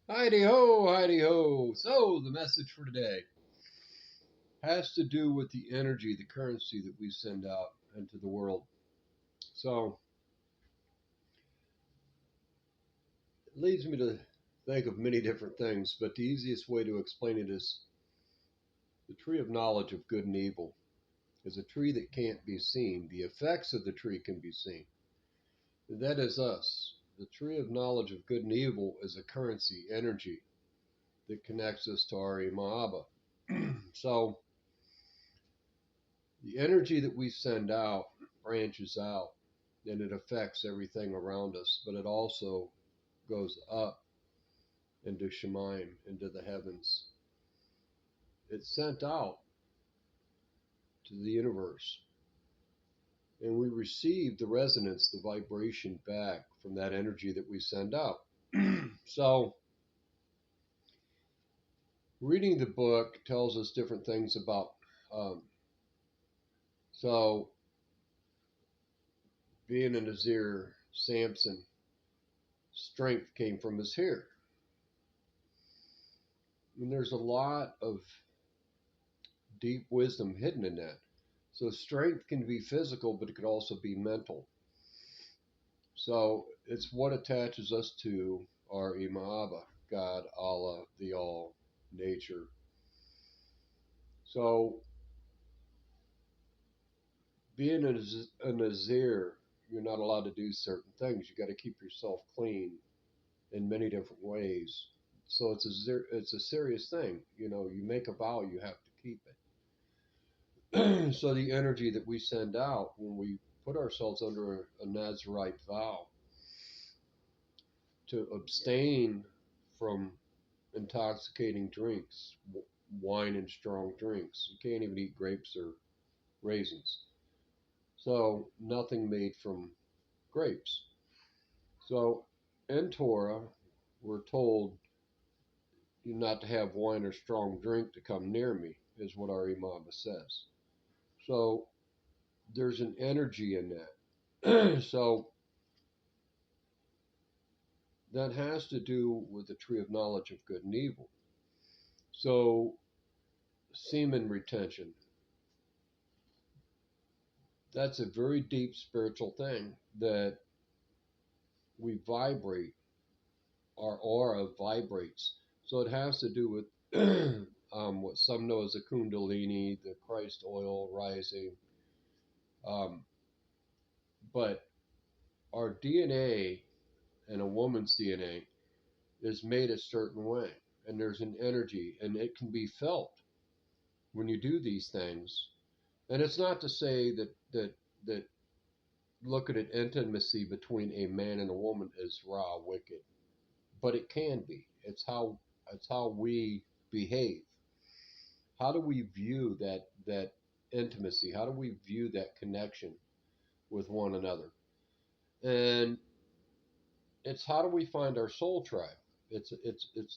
Heidi ho, Heidi ho. So, the message for today has to do with the energy, the currency that we send out into the world. So, it leads me to think of many different things, but the easiest way to explain it is the tree of knowledge of good and evil is a tree that can't be seen. The effects of the tree can be seen. That is us. The tree of knowledge of good and evil is a currency, energy that connects us to our Imaba. So, the energy that we send out branches out and it affects everything around us, but it also goes up into Shemaim, into the heavens. It's sent out to the universe, and we receive the resonance, the vibration back from that energy that we send out. So, reading the book tells us different things about. Um, so, being a Nazir, Samson, strength came from his hair. And there's a lot of deep wisdom hidden in that. So strength can be physical, but it could also be mental. So it's what attaches us to our Imaba, God, Allah, the All, nature. So being a Nazir, you're not allowed to do certain things. You got to keep yourself clean in many different ways. So it's a serious thing. You know, you make a vow, you have to keep it. So the energy that we send out when we put ourselves under a Nazarite vow to abstain from intoxicating drinks, wine and strong drinks. You can't even eat grapes or raisins. So nothing made from grapes. So in Torah, we're told not to have wine or strong drink to come near me, is what our Imam says. So there's an energy in that. So that has to do with the tree of knowledge of good and evil. So semen retention, that's a very deep spiritual thing that we vibrate, our aura vibrates. So it has to do with what some know as the Kundalini, the Christ oil rising. Um, but our DNA and a woman's DNA is made a certain way, and there's an energy, and it can be felt when you do these things. And it's not to say that looking at intimacy between a man and a woman is raw, wicked, but it can be. It's how we behave. How do we view that intimacy? How do we view that connection with one another? And it's how do we find our soul tribe? It's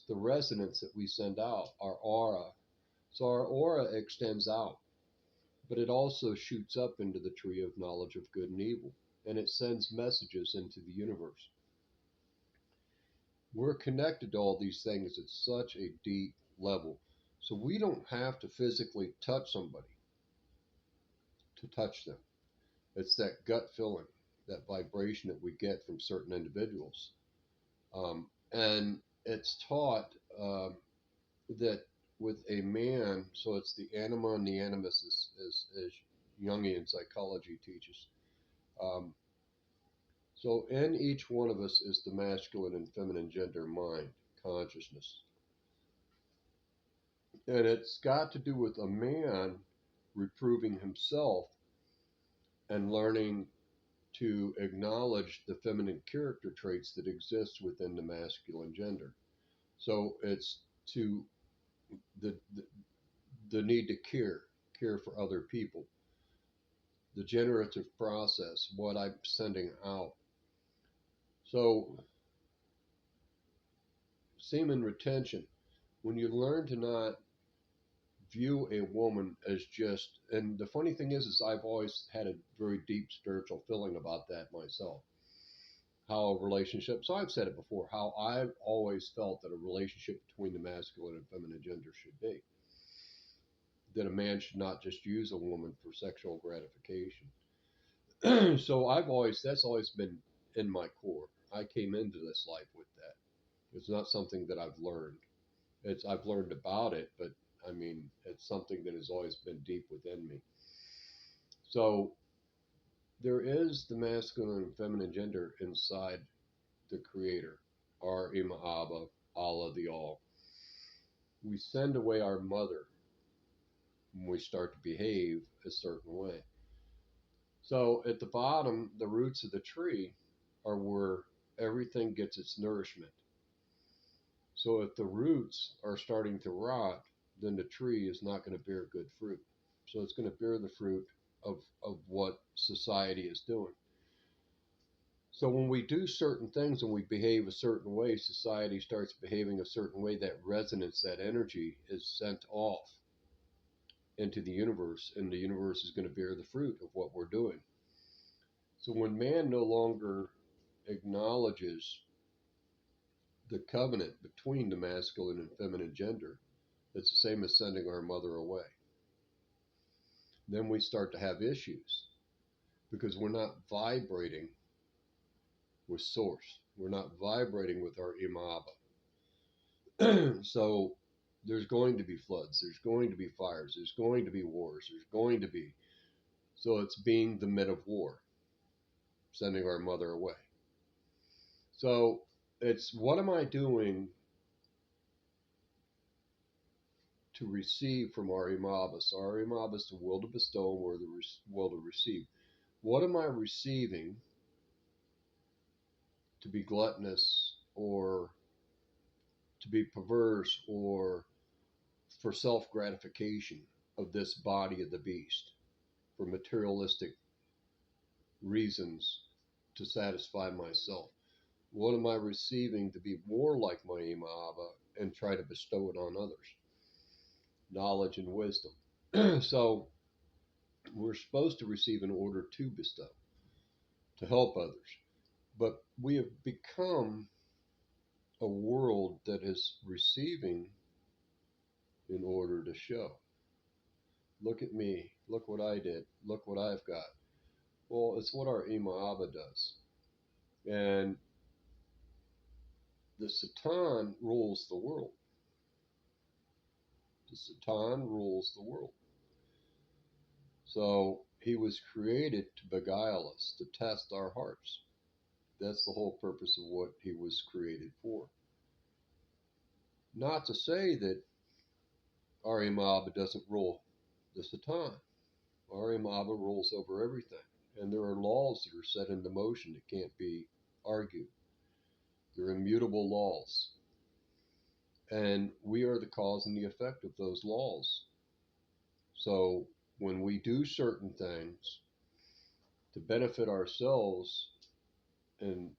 the resonance that we send out, our aura. So our aura extends out, but it also shoots up into the tree of knowledge of good and evil, and it sends messages into the universe. We're connected to all these things at such a deep level. So we don't have to physically touch somebody to touch them. It's that gut feeling, that vibration that we get from certain individuals. And it's taught that with a man, so it's the anima and the animus, as Jungian psychology teaches. Um, so in each one of us is the masculine and feminine gender mind, consciousness. And it's got to do with a man reproving himself and learning to acknowledge the feminine character traits that exist within the masculine gender. So it's to the the need to care for other people, the generative process, what I'm sending out. So semen retention, when you learn to not view a woman as just, and the funny thing is I've always had a very deep spiritual feeling about that myself. how a relationship, so I've said it before, how I've always felt that a relationship between the masculine and feminine gender should be. That a man should not just use a woman for sexual gratification. So that's always been in my core. I came into this life with that. It's not something that I've learned. I've learned about it, but I mean, it's something that has always been deep within me. So there is the masculine and feminine gender inside the Creator, our Ima Abba, Allah the All. We send away our mother when we start to behave a certain way. So at the bottom, the roots of the tree are where everything gets its nourishment. So if the roots are starting to rot, then the tree is not going to bear good fruit. So it's going to bear the fruit of what society is doing. So when we do certain things and we behave a certain way, society starts behaving a certain way, that resonance, that energy is sent off into the universe, and the universe is going to bear the fruit of what we're doing. So when man no longer acknowledges the covenant between the masculine and feminine gender, it's the same as sending our mother away. Then we start to have issues because we're not vibrating with source. We're not vibrating with our Ima Abba. So there's going to be floods, there's going to be fires, there's going to be wars, there's going to be. So it's being the men of war, sending our mother away. So it's what am I doing to receive from our Ima Abba? So our Ima Abba is the will to bestow and we're the will to receive. What am I receiving to be gluttonous or to be perverse or for self gratification of this body of the beast, for materialistic reasons to satisfy myself? What am I receiving to be more like my Ima Abba and try to bestow it on others? Knowledge and wisdom. So we're supposed to receive in order to bestow, to help others. But we have become a world that is receiving in order to show. Look at me. Look what I did. Look what I've got. Well, it's what our Ima Abba does. And the Satan rules the world. The Satan rules the world. So he was created to beguile us, to test our hearts. That's the whole purpose of what he was created for. Not to say that our Ima Abba doesn't rule the Satan. Our Ima Abba rules over everything. And there are laws that are set into motion that can't be argued. They're immutable laws. And we are the cause and the effect of those laws. So when we do certain things to benefit ourselves, and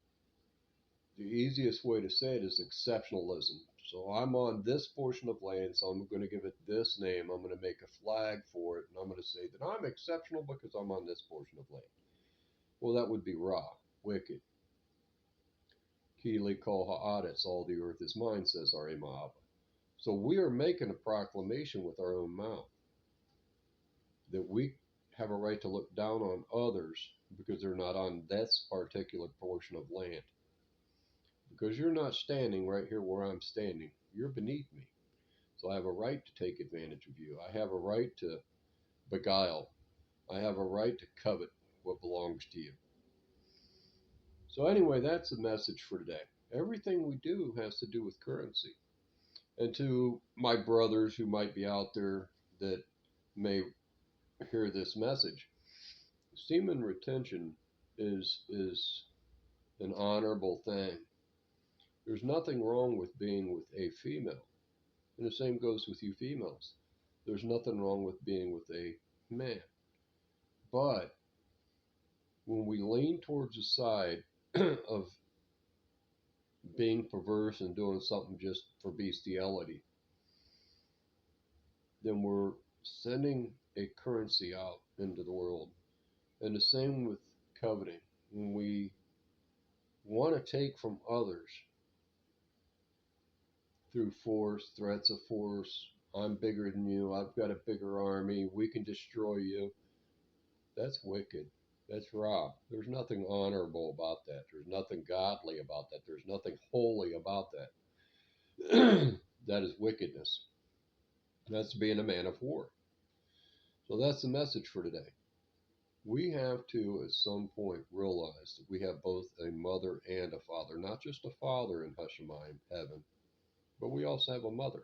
the easiest way to say it is exceptionalism. So I'm on this portion of land, so I'm going to give it this name. I'm going to make a flag for it, and I'm going to say that I'm exceptional because I'm on this portion of land. Well, that would be Ra, wicked. Kili Kol Ha'aretz, all the earth is mine, says our Ima Abba. So we are making a proclamation with our own mouth that we have a right to look down on others because they're not on this particular portion of land. Because you're not standing right here where I'm standing. You're beneath me. So I have a right to take advantage of you. I have a right to beguile. I have a right to covet what belongs to you. So anyway, that's the message for today. Everything we do has to do with currency. And to my brothers who might be out there that may hear this message, semen retention is an honorable thing. There's nothing wrong with being with a female. And the same goes with you females. There's nothing wrong with being with a man. But when we lean towards the side of being perverse and doing something just for bestiality, then we're sending a currency out into the world. And the same with coveting. When we want to take from others through force, threats of force. I'm bigger than you. I've got a bigger army. We can destroy you. That's wicked. That's Ra. There's nothing honorable about that. There's nothing godly about that. There's nothing holy about that. That is wickedness. That's being a man of war. So that's the message for today. We have to, at some point, realize that we have both a mother and a father. Not just a father in Hashemayim, heaven, but we also have a mother.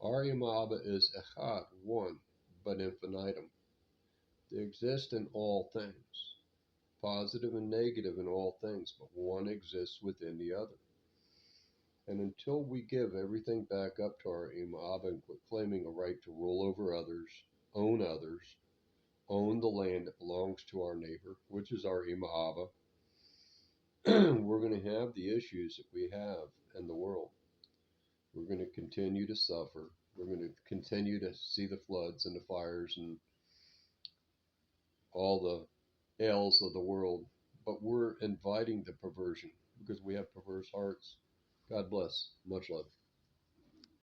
Our Imaba is Echad, one, but infinitum. They exist in all things, positive and negative in all things, but one exists within the other. And until we give everything back up to our Imaba and quit claiming a right to rule over others, own the land that belongs to our neighbor, which is our Imaba, we're going to have the issues that we have in the world. We're going to continue to suffer. We're going to continue to see the floods and the fires and all the ails of the world. But we're inviting the perversion because we have perverse hearts. God bless. Much love.